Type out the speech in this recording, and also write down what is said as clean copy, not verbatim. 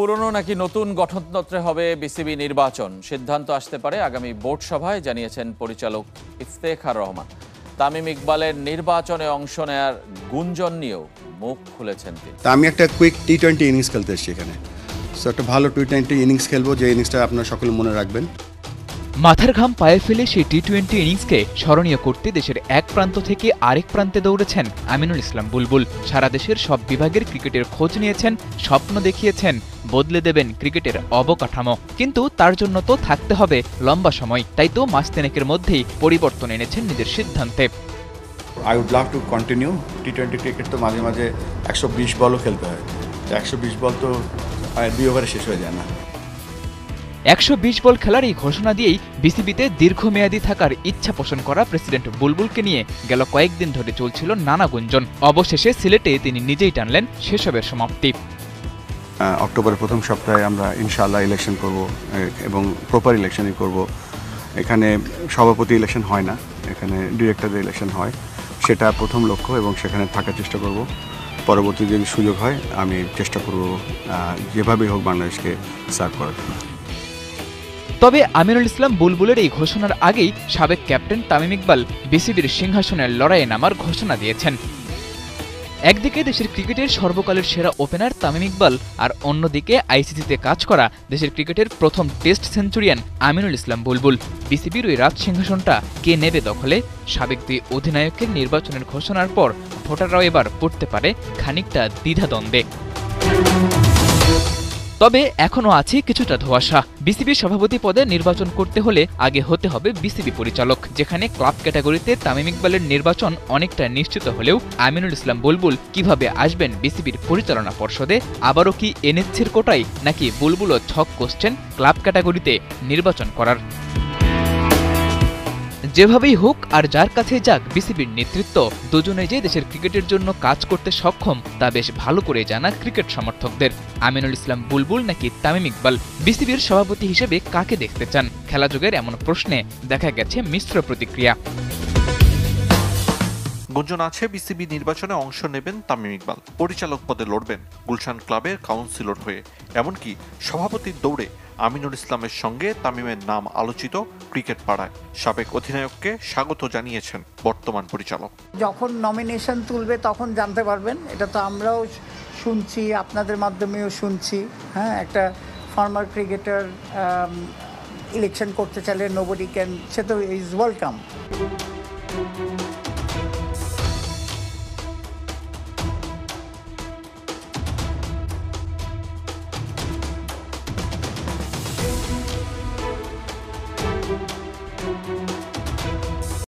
পুরনো নাকি নতুন গঠনতন্ত্রে হবে বিসিবি নির্বাচন, সিদ্ধান্ত আসতে পারে আগামী বোর্ড সভায়, জানিয়েছেন পরিচালক ইফতেখার রহমান। তামিম ইকবালের নির্বাচনে অংশ নেয়ার গুঞ্জন নিয়েও মুখ খুলেছেন তিনি। আমি একটা কুইক টি-20 ইনিংস খেলতে এসেছি এখানে, সো একটা ভালো টি-20 ইনিংস খেলবো, যে ইনিংসটা আপনারা সকলে মনে রাখবেন। মাথার ঘাম পায়ে ফেলে সেই টি-20 ইনিংসকে স্মরণীয় করতে দেশের এক প্রান্ত থেকে আরেক প্রান্তে দৌড়েছেন আমিনুল ইসলাম বুলবুল। সারা দেশের সব বিভাগের ক্রিকেটের খোঁজ নিয়েছেন, স্বপ্ন দেখিয়েছেন বদলে দেবেন ক্রিকেটের অবকাঠামো। কিন্তু তার জন্য তো থাকতে হবে লম্বা সময়, তাই তো মাস তিনেকের মধ্যেই পরিবর্তন এনেছেন নিজের সিদ্ধান্তে। I would love to continue টি-20 ক্রিকেট। তো মাঝে মাঝে 120 বলও খেলতে হয়, 120 বল তো 2 ওভারে শেষ হয়ে যায় না। 120 বল খেলার এই ঘোষণা দিয়েই বিসিবিতে দীর্ঘমেয়াদী থাকার ইচ্ছা পোষণ করা প্রেসিডেন্ট বুলবুলকে নিয়ে গেল কয়েকদিন ধরে চলছিল নানা গুঞ্জন। অবশেষে সিলেটে তিনি নিজেই টানলেন সেসবের সমাপ্তি। অক্টোবরের প্রথম সপ্তাহে আমরা ইনশাআল্লাহ ইলেকশন করব, এবং প্রপার ইলেকশনই করব। এখানে সভাপতি ইলেকশন হয় না, এখানে ডিরেক্টরদের ইলেকশন হয়, সেটা প্রথম লক্ষ্য, এবং সেখানে থাকার চেষ্টা করব। পরবর্তী যদি সুযোগ হয় আমি চেষ্টা করব যেভাবেই হোক বাংলাদেশকে সার্ভ করার। তবে আমিনুল ইসলাম বুলবুলের এই ঘোষণার আগেই সাবেক ক্যাপ্টেন তামিম ইকবাল বিসিবির সিংহাসনের লড়াইয়ে নামার ঘোষণা দিয়েছেন। একদিকে দেশের ক্রিকেটের সর্বকালের সেরা ওপেনার তামিম ইকবাল, আর অন্যদিকে আইসিসিতে কাজ করা দেশের ক্রিকেটের প্রথম টেস্ট সেঞ্চুরিয়ান আমিনুল ইসলাম বুলবুল। বিসিবির ওই রাজ সিংহাসনটা কে নেবে দখলে? সাবেক দুই অধিনায়কের নির্বাচনের ঘোষণার পর ভোটাররাও এবার পড়তে পারে খানিকটা দ্বিধাদ্বন্দ্বে। তবে এখনও আছে কিছুটা ধোঁয়াশা। বিসিবির সভাপতি পদে নির্বাচন করতে হলে আগে হতে হবে বিসিবি পরিচালক, যেখানে ক্লাব ক্যাটাগরিতে তামিম ইকবালের নির্বাচন অনেকটা নিশ্চিত হলেও আমিনুল ইসলাম বুলবুল কিভাবে আসবেন বিসিবির পরিচালনা পর্ষদে? আবারও কি এনএসসির কোটায়, নাকি বুলবুলও ছক কষছেন ক্লাব ক্যাটাগরিতে নির্বাচন করার? যেভাবেই হোক আর যার কাছে যাক বিসিবির নেতৃত্ব, দুজনে যে দেশের ক্রিকেটের জন্য কাজ করতে সক্ষম তা বেশ ভালো করে জানা ক্রিকেট সমর্থকদের। আমিনুল ইসলাম বুলবুল নাকি তামিম ইকবাল, বিসিবির সভাপতি হিসেবে কাকে দেখতে চান? খেলাযোগের এমন প্রশ্নে দেখা গেছে মিশ্র প্রতিক্রিয়া। গুঞ্জন আছে বিসিবি নির্বাচনে অংশ নেবেন তামিম ইকবাল, পরিচালক পদে লড়বেন গুলশান ক্লাবের কাউন্সিলর হয়ে। এমনকি সভাপতির দৌড়ে আমিনুল ইসলামের সঙ্গে তামিমের নাম আলোচিত ক্রিকেট পাড়ায়। সাবেক অধিনায়ককে স্বাগত জানিয়েছেন বর্তমান পরিচালক। যখন নমিনেশন তুলবে তখন জানতে পারবেন, এটা তো আমরাও শুনছি, আপনাদের মাধ্যমেও শুনছি। হ্যাঁ, একটা ফর্মার ক্রিকেটার ইলেকশন করতে চাইলে নোবডি ক্যান, সে তো ইজ ওয়েলকাম।